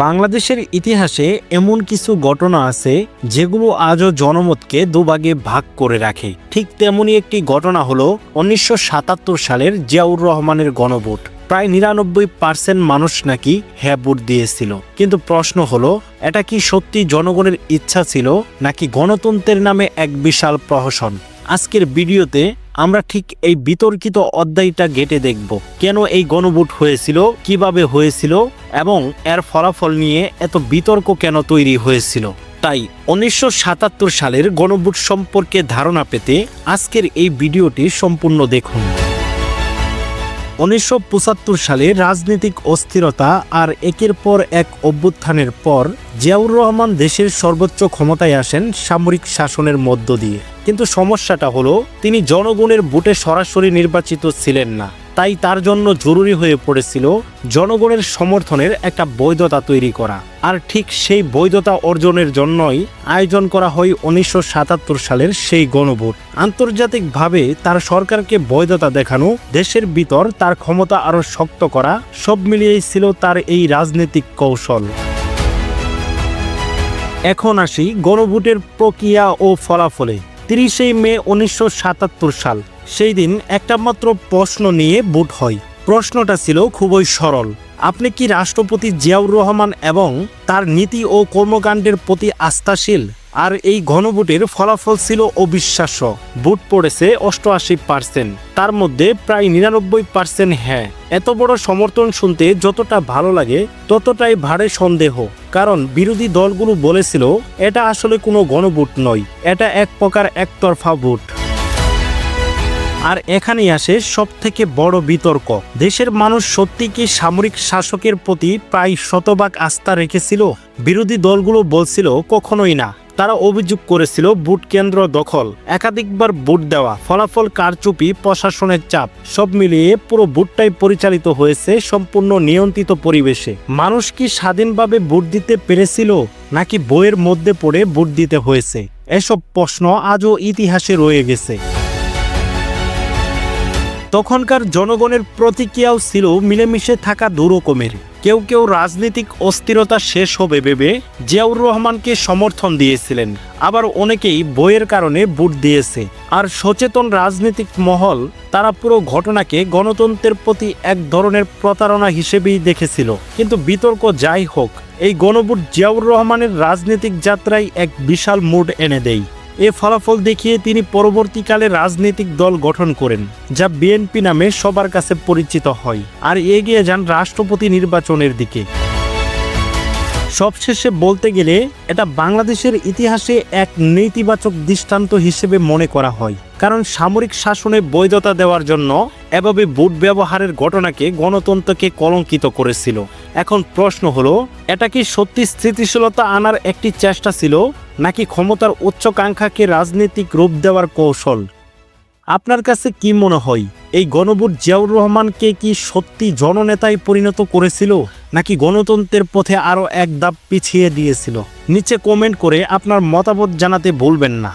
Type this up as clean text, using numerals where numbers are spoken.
বাংলাদেশের ইতিহাসে এমন কিছু ঘটনা আছে যেগুলো আজও জনমতকে দুভাগে ভাগ করে রাখে। ঠিক তেমনই একটি ঘটনা হলো 1977 সালের জিয়াউর রহমানের গণভোট। প্রায় 99% মানুষ নাকি হ্যাঁ ভোট দিয়েছিল। কিন্তু প্রশ্ন হলো, এটা কি সত্যি জনগণের ইচ্ছা ছিল নাকি গণতন্ত্রের নামে এক বিশাল প্রহসন? আজকের ভিডিওতে আমরা ঠিক এই বিতর্কিত অধ্যায়টা ঘেঁটে দেখব। কেন এই গণভোট হয়েছিল, কিভাবে হয়েছিল এবং এর ফলাফল নিয়ে এত বিতর্ক কেন তৈরি হয়েছিল। তাই 1977 সালের গণভোট সম্পর্কে ধারণা পেতে আজকের এই ভিডিওটি সম্পূর্ণ দেখুন। 1975 সালে রাজনৈতিক অস্থিরতা আর একের পর এক অভ্যুত্থানের পর জিয়াউর রহমান দেশের সর্বোচ্চ ক্ষমতায় আসেন সামরিক শাসনের মধ্য দিয়ে। কিন্তু সমস্যাটা হলো, তিনি জনগণের ভোটে সরাসরি নির্বাচিত ছিলেন না। তাই তার জন্য জরুরি হয়ে পড়েছিল জনগণের সমর্থনের একটা বৈধতা তৈরি করা। আর ঠিক সেই বৈধতা অর্জনের জন্যই আয়োজন করা হয় 1977 সালের সেই গণভোট। আন্তর্জাতিকভাবে তার সরকারকে বৈধতা দেখানো, দেশের ভিতর তার ক্ষমতা আরও শক্ত করা, সব মিলিয়েই ছিল তার এই রাজনৈতিক কৌশল। এখন আসি গণভোটের প্রক্রিয়া ও ফলাফলে। 30 মে 1977 সাল, সেই দিন একটা মাত্র প্রশ্ন নিয়ে ভোট হয়। প্রশ্নটা ছিল খুবই সরল: আপনি কি রাষ্ট্রপতি জিয়াউর রহমান এবং তার নীতি ও কর্মকাণ্ডের প্রতি আস্থাশীল? আর এই গণভোটের ফলাফল ছিল অবিশ্বাস্য। ভোট পড়েছে 88%, তার মধ্যে প্রায় 99% হ্যাঁ। এত বড় সমর্থন শুনতে যতটা ভালো লাগে ততটাই ভারে সন্দেহ, কারণ বিরোধী দলগুলো বলেছিল এটা আসলে কোনো গণভোট নয়, এটা এক প্রকার একতরফা ভোট। আর এখানেই আসে সব থেকে বড় বিতর্ক: দেশের মানুষ সত্যি কি সামরিক শাসকের প্রতি প্রায় শতভাগ আস্থা রেখেছিল? বিরোধী দলগুলো বলছিল কখনোই না। তারা অভিযোগ করেছিল ভোট কেন্দ্র দখল, একাধিকবার ভোট দেওয়া, ফলাফল কারচুপি, প্রশাসনের চাপ, সব মিলিয়ে পুরো ভোটটাই পরিচালিত হয়েছে সম্পূর্ণ নিয়ন্ত্রিত পরিবেশে। মানুষ কি স্বাধীনভাবে ভোট দিতে পেরেছিল নাকি বইয়ের মধ্যে পড়ে ভোট দিতে হয়েছে? এসব প্রশ্ন আজও ইতিহাসে রয়ে গেছে। তখনকার জনগণের প্রতিক্রিয়াও ছিল মিলেমিশে থাকা দুরকমের। কেউ কেউ রাজনৈতিক অস্থিরতা শেষ হবে ভেবে জিয়াউর রহমানকে সমর্থন দিয়েছিলেন, আবার অনেকেই বইয়ের কারণে ভোট দিয়েছে। আর সচেতন রাজনৈতিক মহল তারা পুরো ঘটনাকে গণতন্ত্রের প্রতি এক ধরনের প্রতারণা হিসেবেই দেখেছিল। কিন্তু বিতর্ক যাই হোক, এই গণভোট জিয়াউর রহমানের রাজনৈতিক যাত্রায় এক বিশাল মোড় এনে দেয়। এ ফলাফল দেখিয়ে তিনি পরবর্তীকালে রাজনৈতিক দল গঠন করেন, যা বিএনপি নামে সবার কাছে পরিচিত হয়, আর এগিয়ে যান রাষ্ট্রপতি নির্বাচনের দিকে। সবশেষে বলতে গেলে এটা বাংলাদেশের ইতিহাসে এক নেতিবাচক দৃষ্টান্ত হিসেবে মনে করা হয়, কারণ সামরিক শাসনে বৈধতা দেওয়ার জন্য এভাবে ভোট ব্যবহারের ঘটনাকে গণতন্ত্রকে কলঙ্কিত করেছিল। এখন প্রশ্ন হলো, এটা কি সত্যি স্থিতিশীলতা আনার একটি চেষ্টা ছিল নাকি ক্ষমতার উচ্চাকাঙ্ক্ষাকে রাজনৈতিক রূপ দেওয়ার কৌশল? আপনার কাছে কি মনে হয়, এই গণভোট জিয়াউর রহমানকে কি সত্যি জননেতায় পরিণত করেছিল নাকি গণতন্ত্রের পথে আরও এক ধাপ পিছিয়ে দিয়েছিল? নিচে কমেন্ট করে আপনার মতামত জানাতে ভুলবেন না।